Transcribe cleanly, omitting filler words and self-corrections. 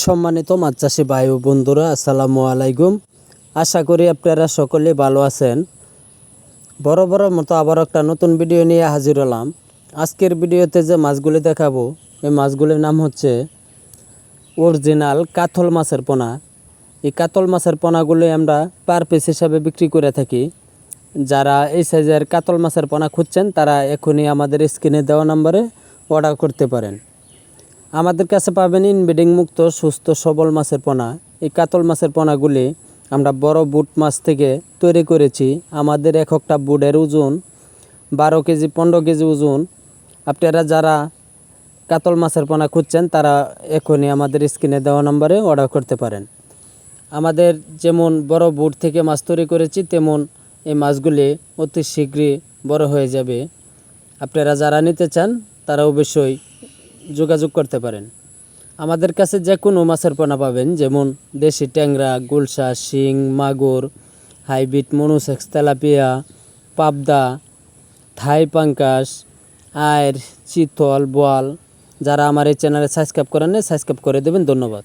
সম্মানিত মাছ চাষি ভাই ও বন্ধুরা, আসসালামু আলাইকুম। আশা করি আপনারা সকলে ভালো আছেন। বড় মতো আবার একটা নতুন ভিডিও নিয়ে হাজির হলাম। আজকের ভিডিওতে যে মাছগুলি দেখাবো, এই মাছগুলির নাম হচ্ছে অরিজিনাল কাতল মাছের পোনা। এই কাতল মাছের পোনাগুলি আমরা পার পিস হিসাবে বিক্রি করে থাকি। যারা এই সাইজের কাতল মাছের পোনা খুঁজছেন তারা এখনই আমাদের স্ক্রিনে দেওয়া নম্বরে অর্ডার করতে পারেন। আমাদের কাছে পাবেন ইনব্রিডিং মুক্ত সুস্থ সবল মাছের পোনা। এই কাতল মাছের পোনাগুলি আমরা বড় বুট মাছ থেকে তৈরি করেছি। আমাদের এক একটা বুটের ওজন 12 কেজি 15 কেজি ওজন। আপনারা যারা কাতল মাছের পোনা খুঁজছেন তারা এখনই আমাদের স্ক্রিনে দেওয়া নম্বরে অর্ডার করতে পারেন। আমাদের যেমন বড় বুট থেকে মাছ তৈরি করেছি, তেমন এই মাছগুলি অতি শীঘ্রই বড় হয়ে যাবে। আপনারা যারা নিতে চান তারা অবশ্যই যোগাযোগ করতে পারেন। আমাদের কাছে যে কোনো মাছের পোনা পাবেন, যেমন দেশি ট্যাংরা, গুলশা, শিং, মাগুর, হাইব্রিড, মনুসেক্স, তেলাপিয়া, পাবদা, থাই পাঙ্কাস, আয়ের, চিতল, বোয়াল। যারা আমার এই চ্যানেলে সাবস্ক্রাইব করেন সাবস্ক্রাইব করে দেবেন। ধন্যবাদ।